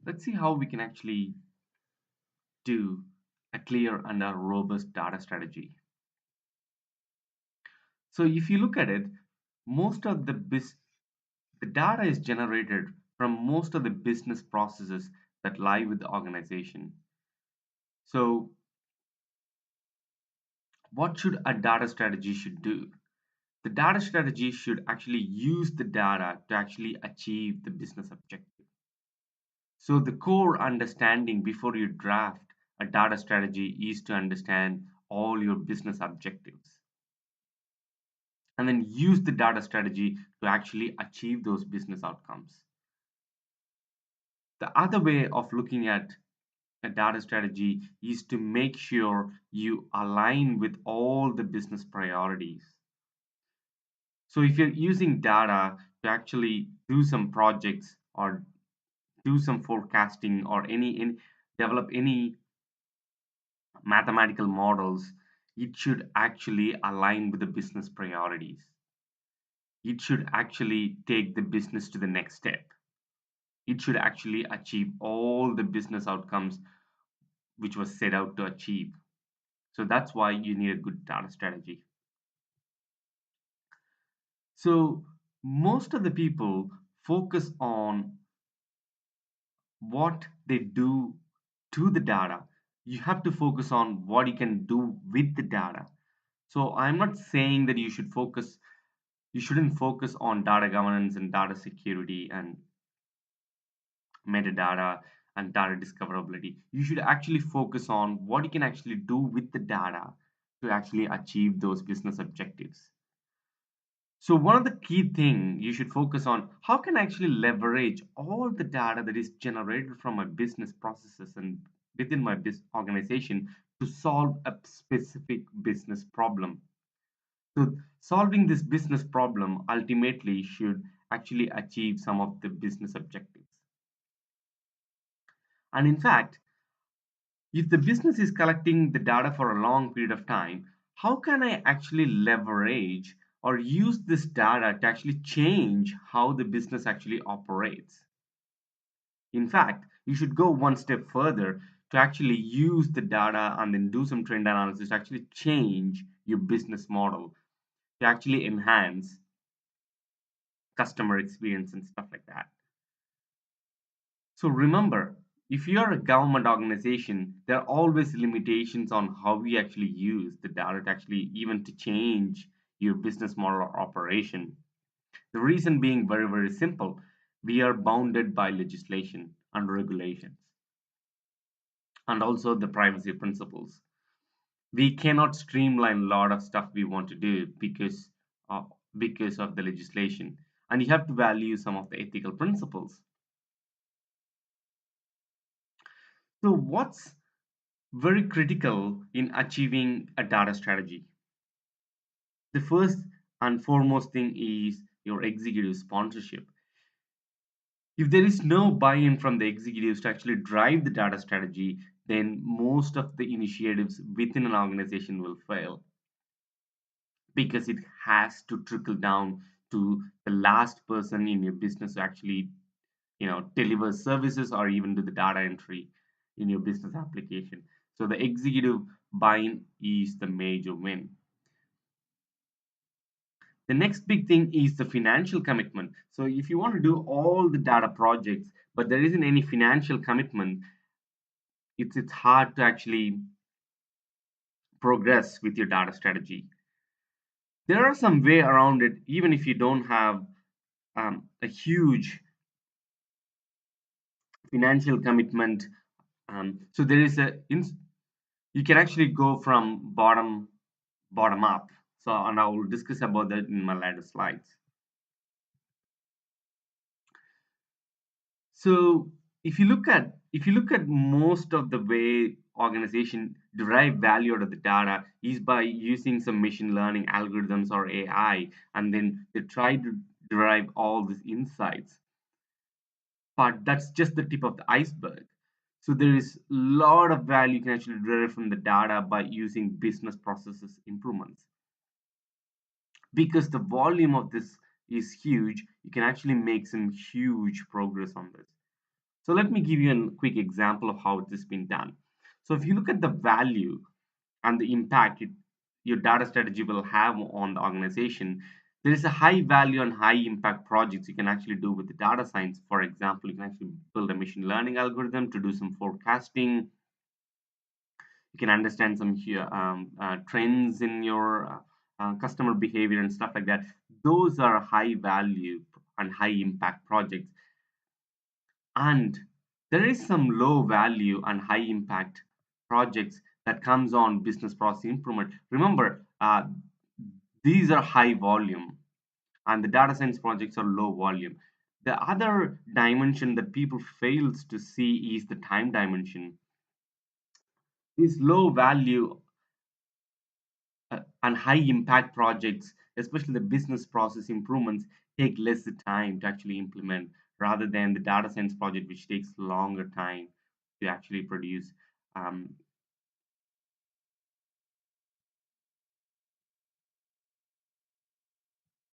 Let's see how we can actually do a clear and a robust data strategy. So if you look at it, most of the data is generated from most of the business processes that lie with the organization. So what should a data strategy should do? The data strategy should actually use the data to actually achieve the business objective. So the core understanding before you draft a data strategy is to understand all your business objectives and then use the data strategy to actually achieve those business outcomes. The other way of looking at a data strategy is to make sure you align with all the business priorities. So if you're using data to actually do some projects or do some forecasting or any develop any mathematical models, it should actually align with the business priorities. It should actually take the business to the next step. It should actually achieve all the business outcomes which was set out to achieve. So that's why you need a good data strategy. So most of the people focus on what they do to the data. You have to focus on what you can do with the data. So I'm not saying that you shouldn't focus on data governance and data security and metadata and data discoverability. You should actually focus on what you can actually do with the data to actually achieve those business objectives. So one of the key thing you should focus on, how can I actually leverage all the data that is generated from my business processes and within my organization to solve a specific business problem. So solving this business problem ultimately should actually achieve some of the business objectives. And in fact, if the business is collecting the data for a long period of time, how can I actually leverage or use this data to actually change how the business actually operates? In fact, you should go one step further to actually use the data and then do some trend analysis to actually change your business model to actually enhance customer experience and stuff like that. So remember, if you're a government organization, there are always limitations on how we actually use the data to actually even to change your business model or operation. The reason being very, very simple. We are bounded by legislation and regulations and also the privacy principles. We cannot streamline a lot of stuff we want to do uh, because of the legislation. And you have to value some of the ethical principles. So what's very critical in achieving a data strategy? The first and foremost thing is your executive sponsorship. If there is no buy-in from the executives to actually drive the data strategy, then most of the initiatives within an organization will fail because it has to trickle down to the last person in your business to actually, deliver services or even do the data entry in your business application. So the executive buy-in is the major win. The next big thing is the financial commitment. So if you want to do all the data projects, but there isn't any financial commitment, it's hard to actually progress with your data strategy. There are some way around it, even if you don't have a huge financial commitment. So there is you can actually go from bottom up. So and I will discuss about that in my later slides. So if you look at most of the way organization derive value out of the data is by using some machine learning algorithms or AI, and then they try to derive all these insights. But that's just the tip of the iceberg. So there is a lot of value you can actually derive from the data by using business processes improvements. Because the volume of this is huge, you can actually make some huge progress on this. So let me give you a quick example of how this has been done. So if you look at the value and the impact your data strategy will have on the organization, there is a high value and high impact projects you can actually do with the data science. For example, you can actually build a machine learning algorithm to do some forecasting. You can understand some here trends in your customer behavior and stuff like that. Those are high value and high impact projects. And there is some low value and high impact projects that comes on business process improvement. Remember, these are high volume and the data science projects are low volume. The other dimension that people fails to see is the time dimension. These low value and high impact projects, especially the business process improvements, take less time to actually implement rather than the data science project, which takes longer time to actually produce.